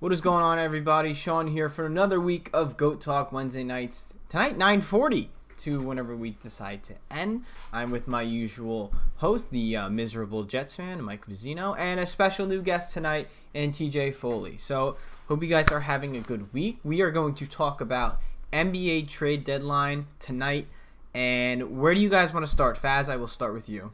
What is going on, everybody? Sean here for another week of GOAT Talk Wednesday nights. Tonight, 9:40 to whenever we decide to end. I'm with my usual host, the miserable Jets fan, Mike Vizzino, and a special new guest tonight, and TJ Foley. So, hope you guys are having a good week. We are going to talk about NBA trade deadline tonight. And where do you guys want to start? Faz, I will start with you.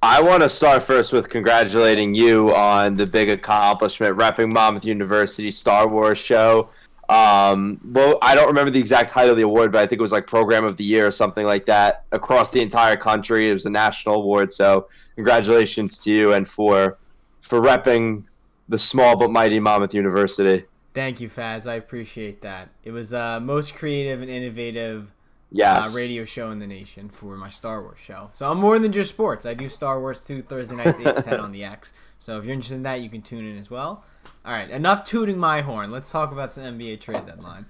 I want to start first with congratulating you on the big accomplishment, repping Monmouth University Star Wars show. Well, I don't remember the exact title of the award, but I think it was like Program of the Year or something like that across the entire country. It was a national award, so congratulations to you and for repping the small but mighty Monmouth University. Thank you, Faz. I appreciate that. It was most creative and innovative radio show in the nation for my Star Wars show. So I'm more than just sports. I do Star Wars too, Thursday nights 8 to 10 on the X. So if you're interested in that, you can tune in as well. All right, enough tooting my horn. Let's talk about some NBA trade deadline.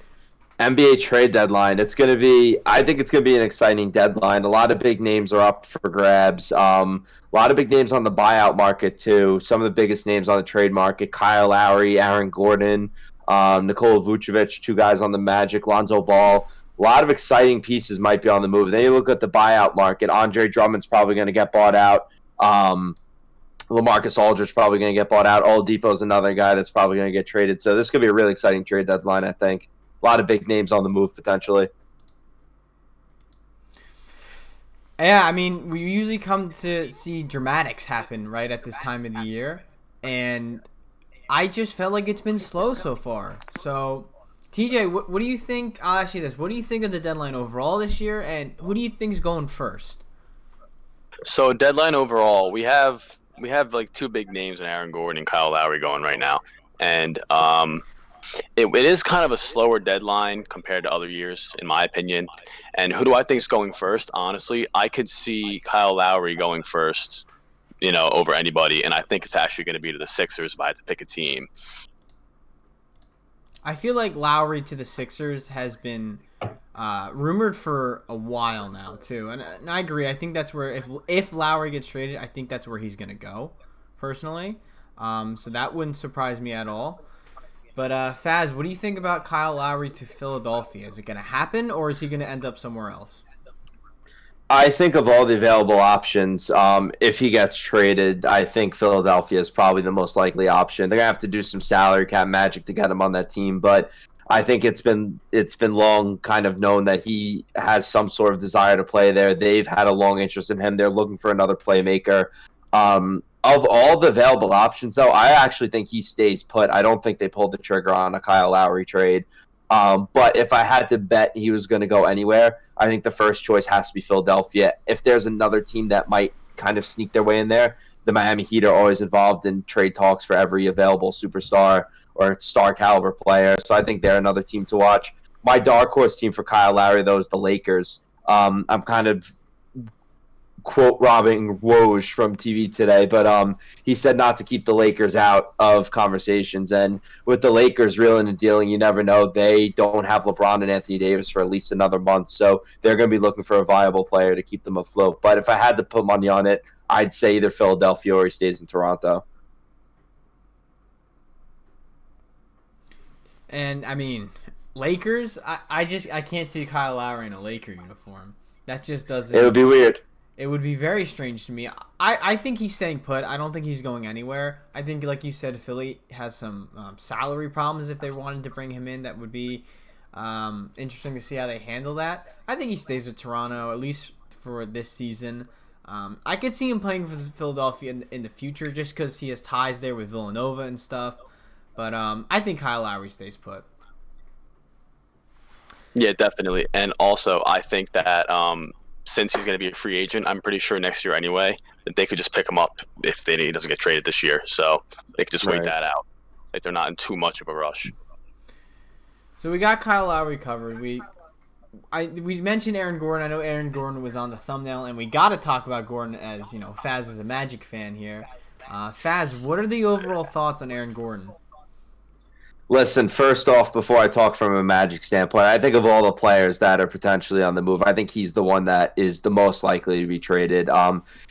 NBA trade deadline. I think it's going to be an exciting deadline. A lot of big names are up for grabs. A lot of big names on the buyout market too. Some of the biggest names on the trade market: Kyle Lowry, Aaron Gordon, Nikola Vucevic, two guys on the Magic, Lonzo Ball. A lot of exciting pieces might be on the move. Then you look at the buyout market. Andre Drummond's probably going to get bought out. LaMarcus Aldridge's probably going to get bought out. Oladipo's another guy that's probably going to get traded. So this could be a really exciting trade deadline, I think. A lot of big names on the move potentially. Yeah, I mean, we usually come to see dramatics happen right at this time of the year. And I just felt like it's been slow so far. So, TJ, what do you think? I'll ask you this. What do you think of the deadline overall this year, and who do you think's going first? So, deadline overall, we have like two big names in Aaron Gordon and Kyle Lowry going right now. And it is kind of a slower deadline compared to other years, in my opinion. And who do I think is going first? Honestly, I could see Kyle Lowry going first, over anybody. And I think it's actually going to be to the Sixers if I had to pick a team. I feel like Lowry to the Sixers has been rumored for a while now too, and I agree. I think that's where if Lowry gets traded, I think that's where he's gonna go, personally. So that wouldn't surprise me at all. But Faz, what do you think about Kyle Lowry to Philadelphia? Is it gonna happen, or is he gonna end up somewhere else? I think of all the available options, if he gets traded, I think Philadelphia is probably the most likely option. They're gonna have to do some salary cap magic to get him on that team, but I think it's been long kind of known that he has some sort of desire to play there. They've had a long interest in him. They're looking for another playmaker. Of all the available options, though, I actually think he stays put. I don't think they pulled the trigger on a Kyle Lowry trade. But if I had to bet he was going to go anywhere, I think the first choice has to be Philadelphia. If there's another team that might kind of sneak their way in there, the Miami Heat are always involved in trade talks for every available superstar or star caliber player. So I think they're another team to watch. My dark horse team for Kyle Lowry, though, is the Lakers. I'm kind of quote robbing Woj from TV today, but he said not to keep the Lakers out of conversations. And with the Lakers reeling and dealing, you never know. They don't have LeBron and Anthony Davis for at least another month, so they're going to be looking for a viable player to keep them afloat. But if I had to put money on it, I'd say either Philadelphia or he stays in Toronto. And I mean, Lakers, I can't see Kyle Lowry in a Laker uniform. That just doesn't. It would be weird. It would be very strange to me. I think he's staying put. I don't think he's going anywhere. I think, like you said, Philly has some salary problems if they wanted to bring him in. That would be interesting to see how they handle that. I think he stays with Toronto, at least for this season. I could see him playing for Philadelphia in the future just because he has ties there with Villanova and stuff. But I think Kyle Lowry stays put. Yeah, definitely. And also, I think that since he's going to be a free agent, I'm pretty sure next year anyway, that they could just pick him up if he doesn't get traded this year. So they could just wait that out. Like, they're not in too much of a rush. So we got Kyle Lowry covered. We mentioned Aaron Gordon. I know Aaron Gordon was on the thumbnail, and we got to talk about Gordon as, Faz is a Magic fan here. Faz, what are the overall thoughts on Aaron Gordon? Listen, first off, before I talk from a Magic standpoint, I think of all the players that are potentially on the move, I think he's the one that is the most likely to be traded.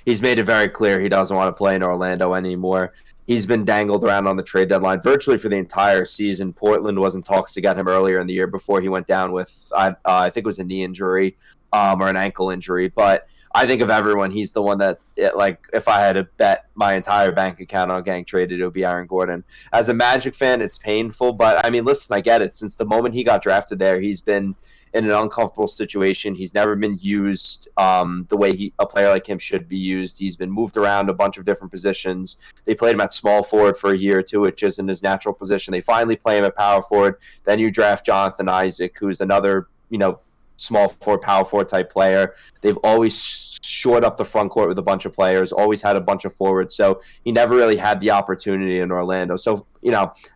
He's made it very clear he doesn't want to play in Orlando anymore. he's been dangled around on the trade deadline virtually for the entire season. Portland was in talks to get him earlier in the year before he went down with, I think it was a knee injury or an ankle injury. But I think of everyone, he's the one that, if I had to bet my entire bank account on getting traded, it would be Aaron Gordon. As a Magic fan, it's painful, but I mean, listen, I get it. Since the moment he got drafted there, he's been in an uncomfortable situation. He's never been used the way a player like him should be used. He's been moved around a bunch of different positions. They played him at small forward for a year or two, which isn't his natural position. They finally play him at power forward. Then you draft Jonathan Isaac, who's another, small forward, power forward type player. They've always shored up the front court with a bunch of players, always had a bunch of forwards. So he never really had the opportunity in Orlando. So,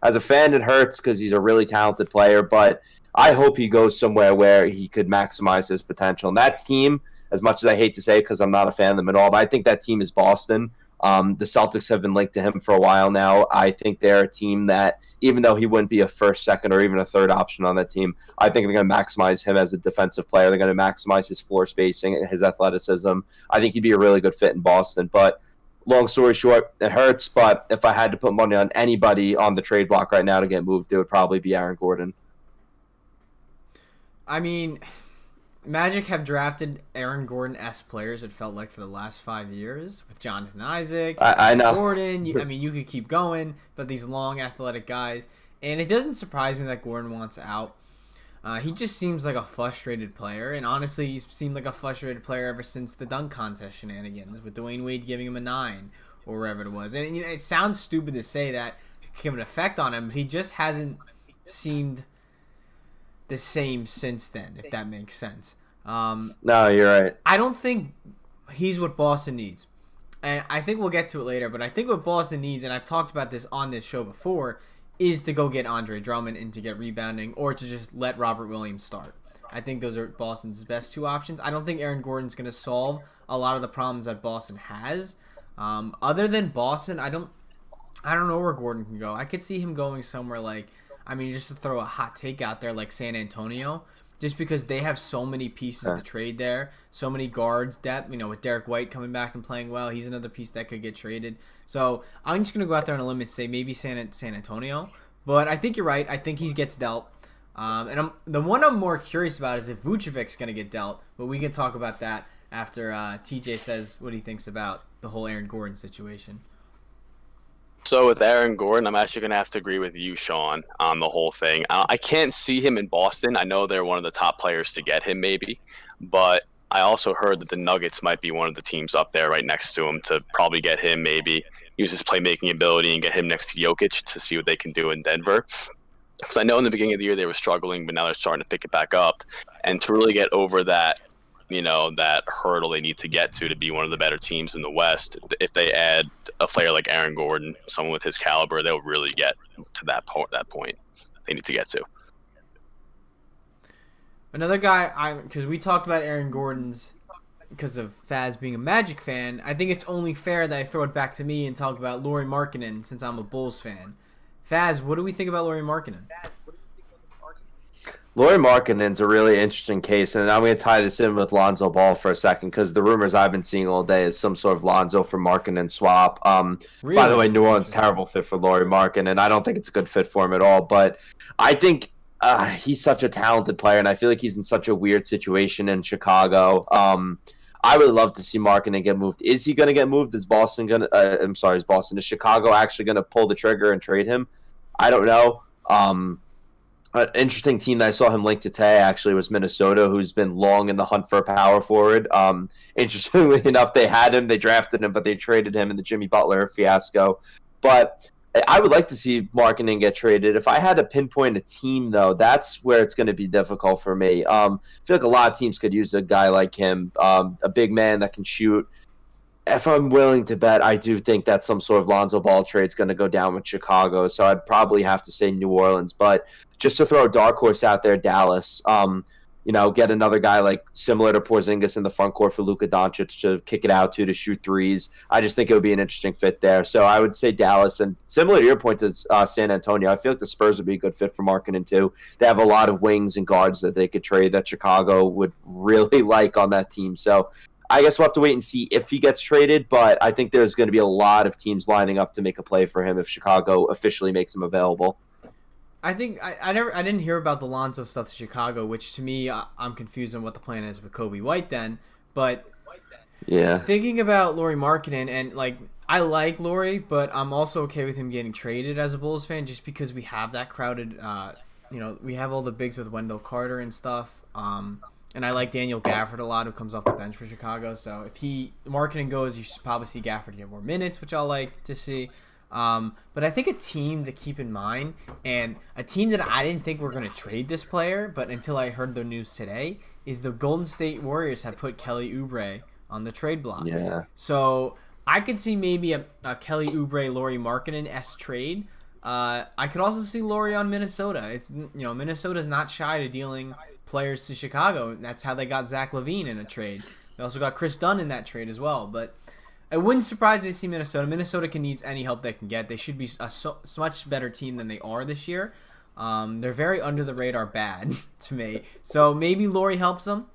as a fan, it hurts because he's a really talented player, but I hope he goes somewhere where he could maximize his potential. And that team, as much as I hate to say it because I'm not a fan of them at all, but I think that team is Boston. The Celtics have been linked to him for a while now. I think they're a team that, even though he wouldn't be a first, second, or even a third option on that team, I think they're going to maximize him as a defensive player. They're going to maximize his floor spacing, his athleticism. I think he'd be a really good fit in Boston. But long story short, it hurts. But if I had to put money on anybody on the trade block right now to get moved, it would probably be Aaron Gordon. I mean, Magic have drafted Aaron Gordon-esque players, it felt like, for the last 5 years, with Jonathan Isaac, I know. Gordon. You could keep going, but these long, athletic guys. And it doesn't surprise me that Gordon wants out. He just seems like a frustrated player, and honestly, he's seemed like a frustrated player ever since the dunk contest shenanigans, with Dwayne Wade giving him a 9, or wherever it was. And it sounds stupid to say that it can have an effect on him, but he just hasn't seemed the same since then, if that makes sense. No, you're right. I don't think he's what Boston needs. And I think we'll get to it later, but I think what Boston needs, and I've talked about this on this show before, is to go get Andre Drummond and to get rebounding, or to just let Robert Williams start. I think those are Boston's best two options. I don't think Aaron Gordon's going to solve a lot of the problems that Boston has. Other than Boston, I don't know where Gordon can go. I could see him going somewhere just to throw a hot take out there, like San Antonio, just because they have so many pieces to trade there, so many guards depth. With Derek White coming back and playing well, he's another piece that could get traded. So I'm just gonna go out there on a limb and say maybe San Antonio. But I think you're right. I think he gets dealt. The one I'm more curious about is if Vucevic's gonna get dealt. But we can talk about that after TJ says what he thinks about the whole Aaron Gordon situation. So with Aaron Gordon, I'm actually going to have to agree with you, Sean, on the whole thing. I can't see him in Boston. I know they're one of the top players to get him, maybe. But I also heard that the Nuggets might be one of the teams up there right next to him to probably get him, maybe use his playmaking ability and get him next to Jokic to see what they can do in Denver. Because I know in the beginning of the year they were struggling, but now they're starting to pick it back up. And to really get over that, that hurdle they need to get to be one of the better teams in the West, if they add a player like Aaron Gordon, someone with his caliber, they'll really get to that point they need to get to. Another guy, because we talked about Aaron Gordon's because of Faz being a Magic fan, I think it's only fair that I throw it back to me and talk about Laurie Markkanen since I'm a Bulls fan. Faz, what do we think about Laurie Markkanen? Laurie Markkanen's a really interesting case, and I'm going to tie this in with Lonzo Ball for a second because the rumors I've been seeing all day is some sort of Lonzo for Markkanen swap. Really? By the way, New Orleans, terrible fit for Laurie Markkanen. I don't think it's a good fit for him at all, but I think he's such a talented player, and I feel like he's in such a weird situation in Chicago. I would love to see Markkanen get moved. Is he going to get moved? Is Chicago actually going to pull the trigger and trade him? I don't know. An interesting team that I saw him linked to today actually was Minnesota, who's been long in the hunt for a power forward. Interestingly enough, they had him, they drafted him, but they traded him in the Jimmy Butler fiasco. But I would like to see Markkanen get traded. If I had to pinpoint a team, though, that's where it's going to be difficult for me. I feel like a lot of teams could use a guy like him, a big man that can shoot. If I'm willing to bet, I do think that some sort of Lonzo Ball trade is going to go down with Chicago, so I'd probably have to say New Orleans. But just to throw a dark horse out there, Dallas, get another guy like similar to Porzingis in the front court for Luka Doncic to kick it out to shoot threes. I just think it would be an interesting fit there. So I would say Dallas, and similar to your point to San Antonio, I feel like the Spurs would be a good fit for Markkanen too. They have a lot of wings and guards that they could trade that Chicago would really like on that team. So I guess we'll have to wait and see if he gets traded, but I think there's going to be a lot of teams lining up to make a play for him if Chicago officially makes him available. I think I didn't hear about the Lonzo stuff to Chicago, which to me I'm confused on what the plan is with Kobe White then. But yeah, thinking about Laurie Markkanen, and like I like Laurie, but I'm also okay with him getting traded as a Bulls fan just because we have that crowded. We have all the bigs with Wendell Carter and stuff. And I like Daniel Gafford a lot, who comes off the bench for Chicago. So if Markkanen goes, you should probably see Gafford get more minutes, which I'll like to see. But I think a team to keep in mind, and a team that I didn't think were going to trade this player, but until I heard the news today, is the Golden State Warriors have put Kelly Oubre on the trade block. Yeah. So I could see maybe a Kelly Oubre, Laurie Markkanen-esque trade. I could also see Laurie on Minnesota. It's Minnesota's not shy to dealing players to Chicago. That's how they got Zach LaVine in a trade. They also got Chris Dunn in that trade as well. But it wouldn't surprise me to see Minnesota. Minnesota can need any help they can get. They should be a much better team than they are this year. They're very under the radar bad to me. So maybe Laurie helps them.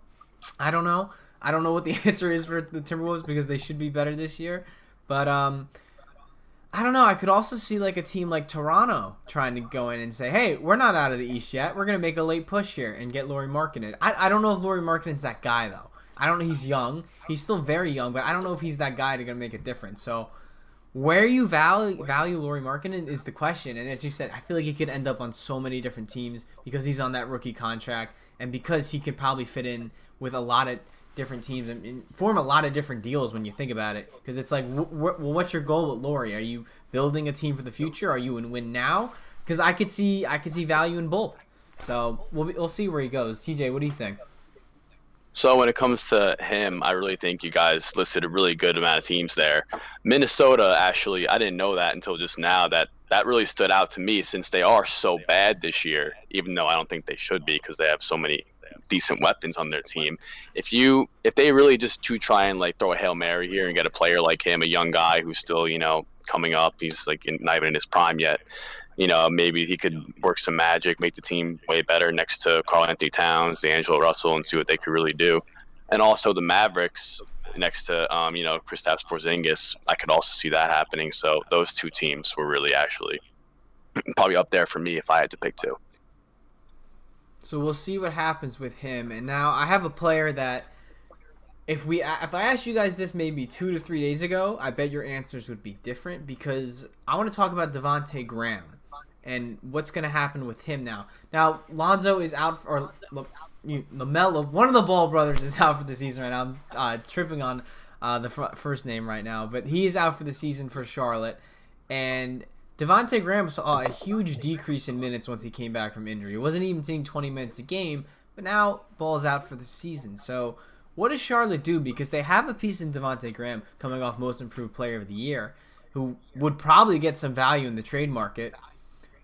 I don't know. I don't know what the answer is for the Timberwolves because they should be better this year. But I don't know. I could also see like a team like Toronto trying to go in and say, hey, we're not out of the East yet. We're going to make a late push here and get Laurie Markkanen. I don't know if Laurie Markkanen's that guy, though. I don't know. He's young. He's still very young, but I don't know if he's that guy to going to make a difference. So where you value Laurie Markkanen is the question. And as you said, I feel like he could end up on so many different teams because he's on that rookie contract and because he could probably fit in with a lot of different teams and form a lot of different deals when you think about it, because it's like, well, what's your goal with Laurie? Are you building a team for the future? Are you in win now? Because I could see value in both. So we'll see where he goes. TJ, what do you think? So when it comes to him, I really think you guys listed a really good amount of teams there. Minnesota, actually, I didn't know that until just now. That really stood out to me since they are so bad this year, even though I don't think they should be because they have so many decent weapons on their team. If they really just try and like throw a Hail Mary here and get a player like him, a young guy who's still, coming up, he's like not even in his prime yet, maybe he could work some magic, make the team way better next to Karl Anthony Towns, D'Angelo Russell, and see what they could really do. And also the Mavericks next to Kristaps Porzingis, I could also see that happening. So those two teams were really actually probably up there for me if I had to pick two. So we'll see what happens with him. And now I have a player that if I asked you guys this maybe 2 to 3 days ago, I bet your answers would be different because I want to talk about Devante Graham and what's going to happen with him now. Now, Lonzo is out, or LaMelo, one of the Ball brothers is out for the season right now. I'm tripping on the first name right now, but he is out for the season for Charlotte. And Devante Graham saw a huge decrease in minutes once he came back from injury. He wasn't even seeing 20 minutes a game, but now Ball's out for the season. So what does Charlotte do? Because they have a piece in Devante Graham coming off Most Improved Player of the Year who would probably get some value in the trade market.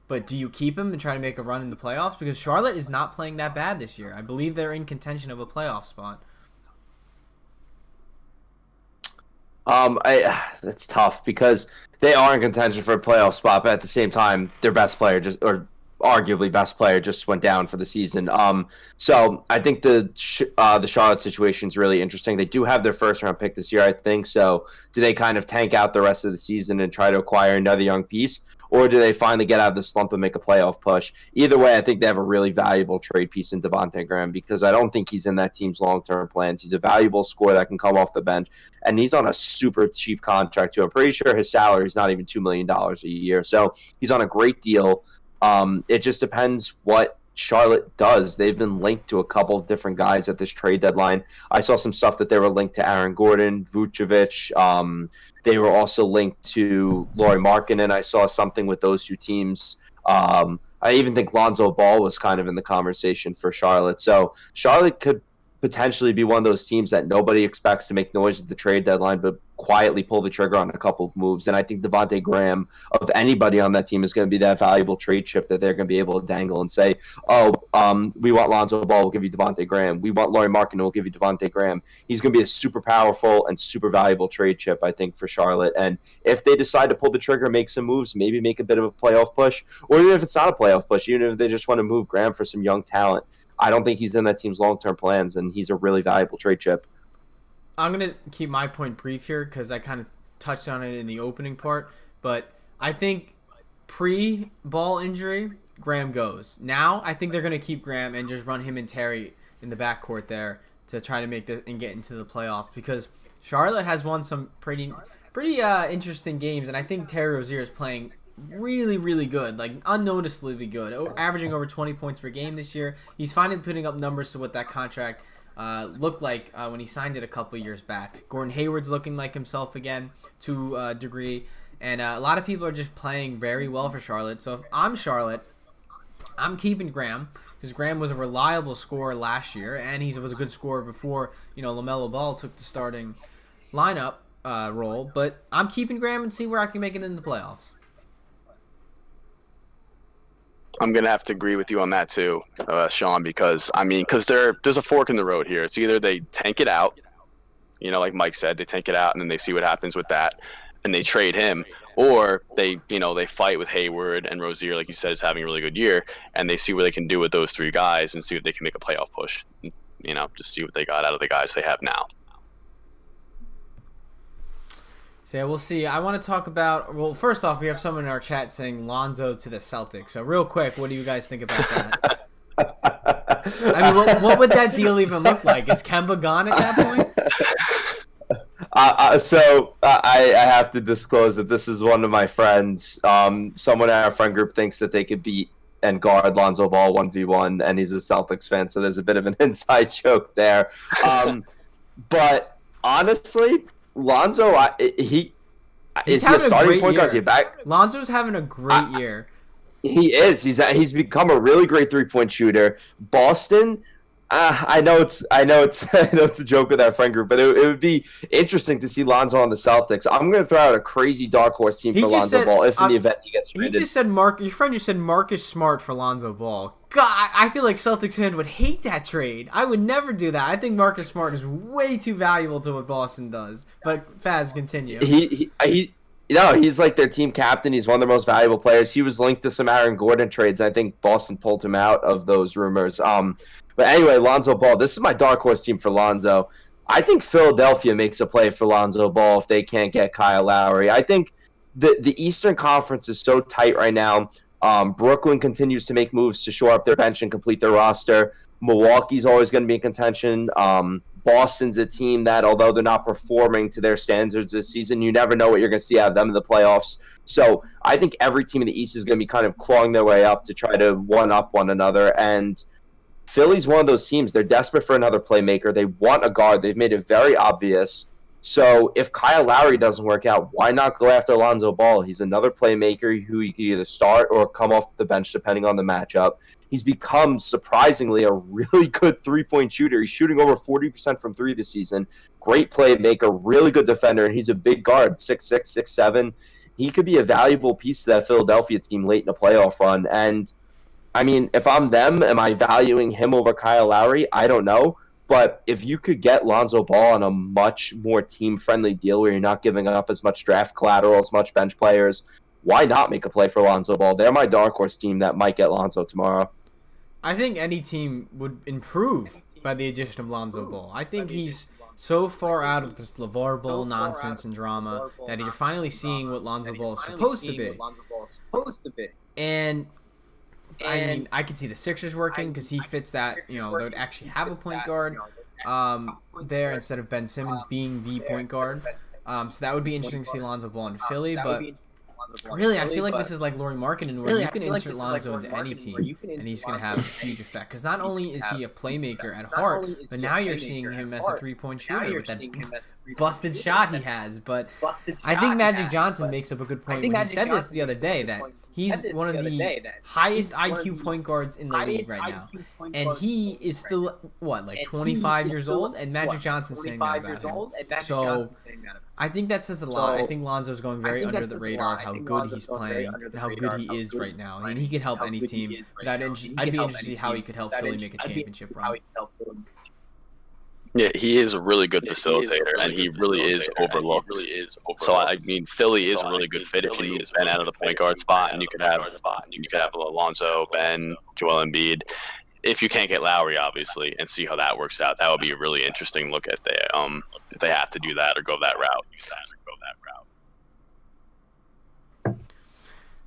But do you keep him and try to make a run in the playoffs? Because Charlotte is not playing that bad this year. I believe they're in contention of a playoff spot. That's tough because they are in contention for a playoff spot, but at the same time, their best player arguably best player just went down for the season. So I think the Charlotte situation is really interesting. They do have their first round pick this year, I think. So do they kind of tank out the rest of the season and try to acquire another young piece? Or do they finally get out of the slump and make a playoff push? Either way, I think they have a really valuable trade piece in Devante Graham because I don't think he's in that team's long-term plans. He's a valuable scorer that can come off the bench, and he's on a super cheap contract, too. I'm pretty sure his salary is not even $2 million a year. So he's on a great deal. It just depends what Charlotte does. They've been linked to a couple of different guys at this trade deadline. I saw some stuff that they were linked to Aaron Gordon, Vucevic. They were also linked to Laurie Markkanen. I saw something with those two teams. I even think Lonzo Ball was kind of in the conversation for Charlotte. So Charlotte could potentially be one of those teams that nobody expects to make noise at the trade deadline, but quietly pull the trigger on a couple of moves. And I think Devante Graham, of anybody on that team, is going to be that valuable trade chip that they're going to be able to dangle and say, we want Lonzo Ball, we'll give you Devante Graham. We want Laurie Markkanen, we'll give you Devante Graham. He's going to be a super powerful and super valuable trade chip, I think, for Charlotte. And if they decide to pull the trigger, make some moves, maybe make a bit of a playoff push, or even if it's not a playoff push, even if they just want to move Graham for some young talent, I don't think he's in that team's long-term plans, and he's a really valuable trade chip. I'm going to keep my point brief here because I kind of touched on it in the opening part. But I think pre-ball injury, Graham goes. Now, I think they're going to keep Graham and just run him and Terry in the backcourt there to try to make this and get into the playoffs because Charlotte has won some pretty interesting games, and I think Terry Rozier is playing really, really good, like unnoticeably good, averaging over 20 points per game this year. He's finally putting up numbers to what that contract looked like when he signed it a couple years back. Gordon Hayward's looking like himself again to a degree, and a lot of people are just playing very well for Charlotte. So if I'm Charlotte, I'm keeping Graham because Graham was a reliable scorer last year, and he was a good scorer before LaMelo Ball took the starting lineup role. But I'm keeping Graham and see where I can make it in the playoffs. I'm gonna have to agree with you on that too, Sean, because there's a fork in the road here. It's either they tank it out, like Mike said, they tank it out and then they see what happens with that, and they trade him, or they fight with Hayward and Rozier, like you said, is having a really good year, and they see what they can do with those three guys and see if they can make a playoff push. Just see what they got out of the guys they have now. So yeah, we'll see. I want to talk about, well, first off, we have someone in our chat saying Lonzo to the Celtics. So real quick, what do you guys think about that? I mean, what would that deal even look like? Is Kemba gone at that point? So I have to disclose that this is one of my friends. Someone in our friend group thinks that they could beat and guard Lonzo Ball 1v1, and he's a Celtics fan, so there's a bit of an inside joke there. But honestly, Lonzo, is he a starting point guard? Is he back? Lonzo's having a great year. He is. He's become a really great 3-point shooter. Boston, I know it's a joke with our friend group, but it would be interesting to see Lonzo on the Celtics. I'm going to throw out a crazy dark horse team for Lonzo Ball if in the event he gets traded. He just said your friend just said Marcus Smart for Lonzo Ball. God, I feel like Celtics fans would hate that trade. I would never do that. I think Marcus Smart is way too valuable to what Boston does. But Faz, continue. He's like their team captain. He's one of their most valuable players. He was linked to some Aaron Gordon trades. I think Boston pulled him out of those rumors. But anyway, Lonzo Ball. This is my dark horse team for Lonzo. I think Philadelphia makes a play for Lonzo Ball if they can't get Kyle Lowry. I think the Eastern Conference is so tight right now. Brooklyn continues to make moves to shore up their bench and complete their roster. Milwaukee's always going to be in contention. Boston's a team that, although they're not performing to their standards this season, you never know what you're going to see out of them in the playoffs. So I think every team in the East is going to be kind of clawing their way up to try to one-up one another. And Philly's one of those teams. They're desperate for another playmaker. They want a guard. They've made it very obvious. So if Kyle Lowry doesn't work out, why not go after Lonzo Ball? He's another playmaker who he could either start or come off the bench depending on the matchup. He's become surprisingly a really good 3-point shooter. He's shooting over 40% from 3 this season. Great playmaker, really good defender, and he's a big guard, 6'6", 6'7". He could be a valuable piece to that Philadelphia team late in a playoff run. And, I mean, if I'm them, am I valuing him over Kyle Lowry? I don't know. But if you could get Lonzo Ball on a much more team-friendly deal where you're not giving up as much draft collateral, as much bench players, why not make a play for Lonzo Ball? They're my dark horse team that might get Lonzo tomorrow. I think any team would improve by the addition of Lonzo Ball. I think he's so far out of this LeVar Ball nonsense and drama that you're finally seeing what Lonzo Ball is supposed to be. And I mean, I could see the Sixers working because he fits that, they would actually have a point guard there instead of Ben Simmons being the point guard. So that would be interesting to see Lonzo Ball in Philly, but really, I feel like this is like Laurie Markkanen, where you can insert Lonzo into any team, and he's going to have a huge effect. Because not only is he a playmaker at heart, but now you're seeing him as a 3-point shooter with that busted shot he has. But I think Magic Johnson makes up a good point when he said this the other day, that he's one of the highest IQ point guards in the league right now. And he is still, 25 years old? And Magic Johnson's saying that about him. So I think that says a lot. I think Lonzo's going very under the radar of how good he's playing and how good he is right now. And he could help any team. But I'd be interested to see how he could help Philly make a championship run. Yeah, he is a really good facilitator, and he really is overlooked. So I mean, Philly is a really good fit if you move Ben out of the point guard spot, and you could have Alonzo, Ben, Joel Embiid. if you can't get Lowry, obviously, and see how that works out. That would be a really interesting look at if they have to do that or go that route.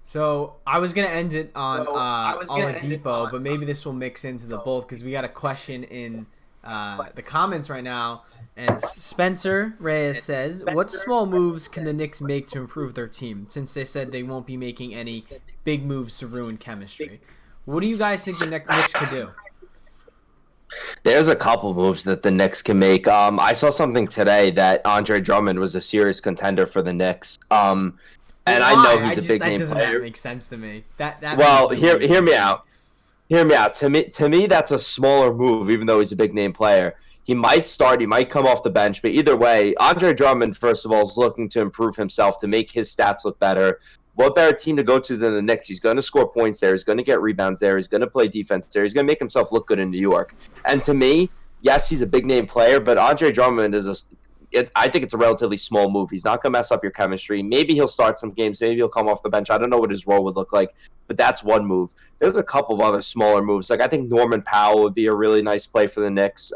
So I was gonna end it on Oladipo, but maybe this will mix into the both because we got a question in the comments right now. And Spencer Reyes says, "What small moves can the Knicks make to improve their team? Since they said they won't be making any big moves to ruin chemistry, what do you guys think the Knicks could do?" There's a couple moves that the Knicks can make. I saw something today that Andre Drummond was a serious contender for the Knicks. And I know he's a big name player. That doesn't make sense to me. Hear me out. Hear me out. To me, that's a smaller move, even though he's a big name player. He might start, he might come off the bench, but either way, Andre Drummond, first of all, is looking to improve himself, to make his stats look better. What better team to go to than the Knicks? He's going to score points there. He's going to get rebounds there. He's going to play defense there. He's going to make himself look good in New York. And to me, yes, he's a big-name player, but Andre Drummond I think it's a relatively small move. He's not going to mess up your chemistry. Maybe he'll start some games. Maybe he'll come off the bench. I don't know what his role would look like, but that's one move. There's a couple of other smaller moves. Like I think Norman Powell would be a really nice play for the Knicks.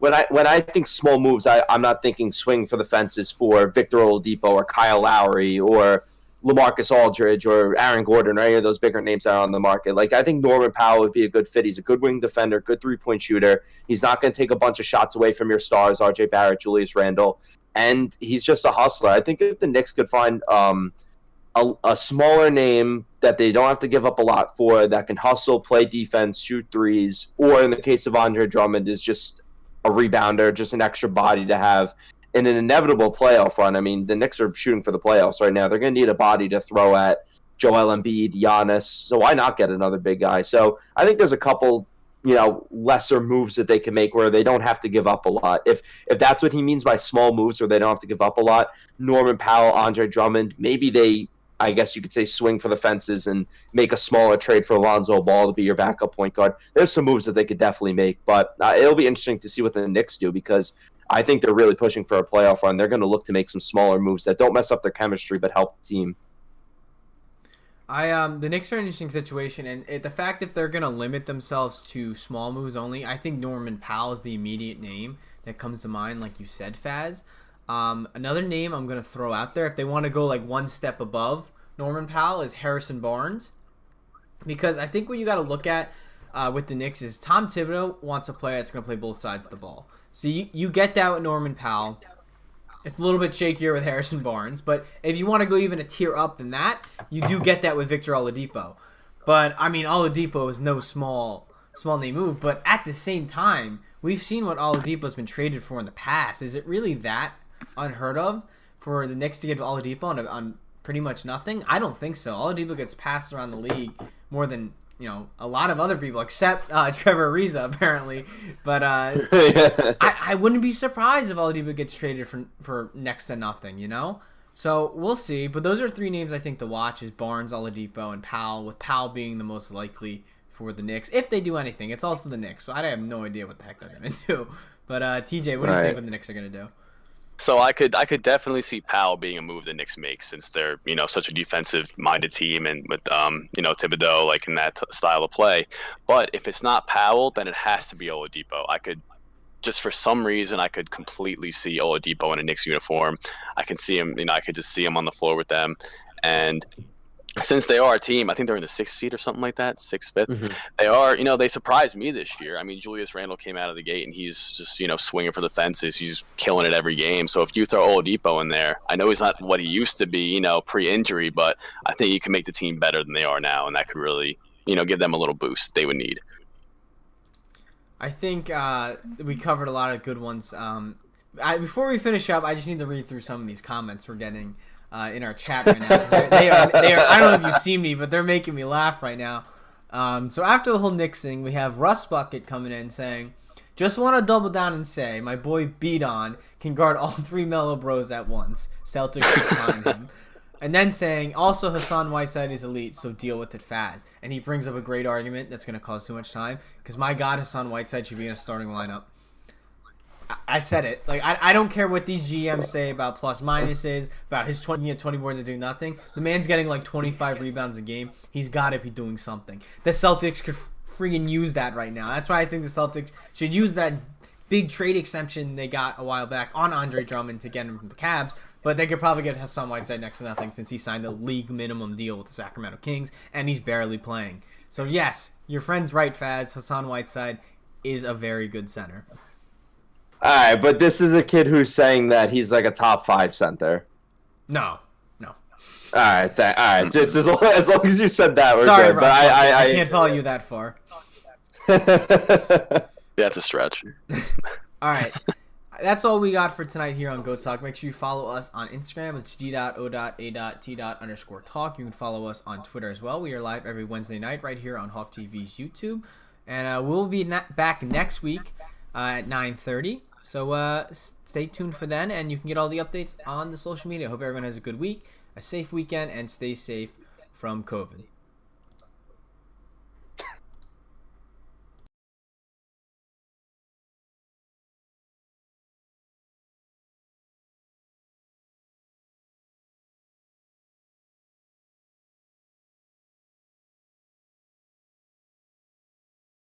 When I think small moves, I'm not thinking swing for the fences for Victor Oladipo or Kyle Lowry or LaMarcus Aldridge or Aaron Gordon or any of those bigger names that are on the market. Like I think Norman Powell would be a good fit. He's a good wing defender, good three-point shooter. He's not going to take a bunch of shots away from your stars, RJ Barrett, Julius Randle, and he's just a hustler. I think if the Knicks could find a smaller name that they don't have to give up a lot for, that can hustle, play defense, shoot threes, or in the case of Andre Drummond is just a rebounder, just an extra body to have in an inevitable playoff run. I mean, the Knicks are shooting for the playoffs right now. They're going to need a body to throw at Joel Embiid, Giannis. So why not get another big guy? So I think there's a couple, lesser moves that they can make where they don't have to give up a lot. If that's what he means by small moves where they don't have to give up a lot, Norman Powell, Andre Drummond, maybe they, I guess you could say, swing for the fences and make a smaller trade for Lonzo Ball to be your backup point guard. There's some moves that they could definitely make, but it'll be interesting to see what the Knicks do because I think they're really pushing for a playoff run. They're going to look to make some smaller moves that don't mess up their chemistry but help the team. The Knicks are in an interesting situation, and the fact that they're going to limit themselves to small moves only, I think Norman Powell is the immediate name that comes to mind, like you said, Faz. Another name I'm going to throw out there, if they want to go like one step above Norman Powell, is Harrison Barnes. Because I think what you got to look at with the Knicks is Tom Thibodeau wants a player that's going to play both sides of the ball. So you get that with Norman Powell. It's a little bit shakier with Harrison Barnes. But if you want to go even a tier up than that, you do get that with Victor Oladipo. But, I mean, Oladipo is no small name move. But at the same time, we've seen what Oladipo's been traded for in the past. Is it really that unheard of for the Knicks to give Oladipo on pretty much nothing? I don't think so. Oladipo gets passed around the league more than a lot of other people, except Trevor Ariza, apparently. But I wouldn't be surprised if Oladipo gets traded for next to nothing, So we'll see. But those are three names I think to watch: is Barnes, Oladipo, and Powell. With Powell being the most likely for the Knicks, if they do anything. It's also the Knicks, so I have no idea what the heck they're gonna do. But TJ, what do you think what the Knicks are gonna do? So I could definitely see Powell being a move the Knicks make since they're such a defensive minded team and with Thibodeau like in that style of play. But if it's not Powell, then it has to be Oladipo. I could just for some reason I could completely see Oladipo in a Knicks uniform. I can see him. I could just see him on the floor with them. And since they are a team, I think they're in the 6th seed or something like that, 6th, 5th. Mm-hmm. They are, they surprised me this year. I mean, Julius Randle came out of the gate and he's just, swinging for the fences. He's killing it every game. So if you throw Oladipo in there, I know he's not what he used to be, pre-injury, but I think you can make the team better than they are now, and that could really, give them a little boost they would need. I think we covered a lot of good ones. Before we finish up, I just need to read through some of these comments we're getting in our chat right now. They are. I don't know if you've seen me, but they're making me laugh right now. So after the whole Knicks thing, we have Russ Bucket coming in saying, "Just want to double down and say my boy Beaton can guard all three Melo Bros at once. Celtics should sign him." And then saying, "Also Hassan Whiteside is elite, so deal with it, Faz." And he brings up a great argument that's going to cause too much time because my God, Hassan Whiteside should be in a starting lineup. I said it. Like I don't care what these GMs say about plus minuses, about his 20 boards and doing nothing. The man's getting like 25 rebounds a game. He's got to be doing something. The Celtics could freaking use that right now. That's why I think the Celtics should use that big trade exemption they got a while back on Andre Drummond to get him from the Cavs. But they could probably get Hassan Whiteside next to nothing since he signed a league minimum deal with the Sacramento Kings and he's barely playing. So yes, your friend's right, Faz. Hassan Whiteside is a very good center. All right, but this is a kid who's saying that he's like a top 5 center. No. All right, all right. Just as long as you said that, we're Sorry, good. Russ, But I can't follow you that far. That's a stretch. All right. That's all we got for tonight here on Go Talk. Make sure you follow us on Instagram. It's g.o.a.t._talk. You can follow us on Twitter as well. We are live every Wednesday night right here on Hawk TV's YouTube. And we'll be back next week at 9:30. So stay tuned for then, and you can get all the updates on the social media. Hope everyone has a good week, a safe weekend, and stay safe from COVID.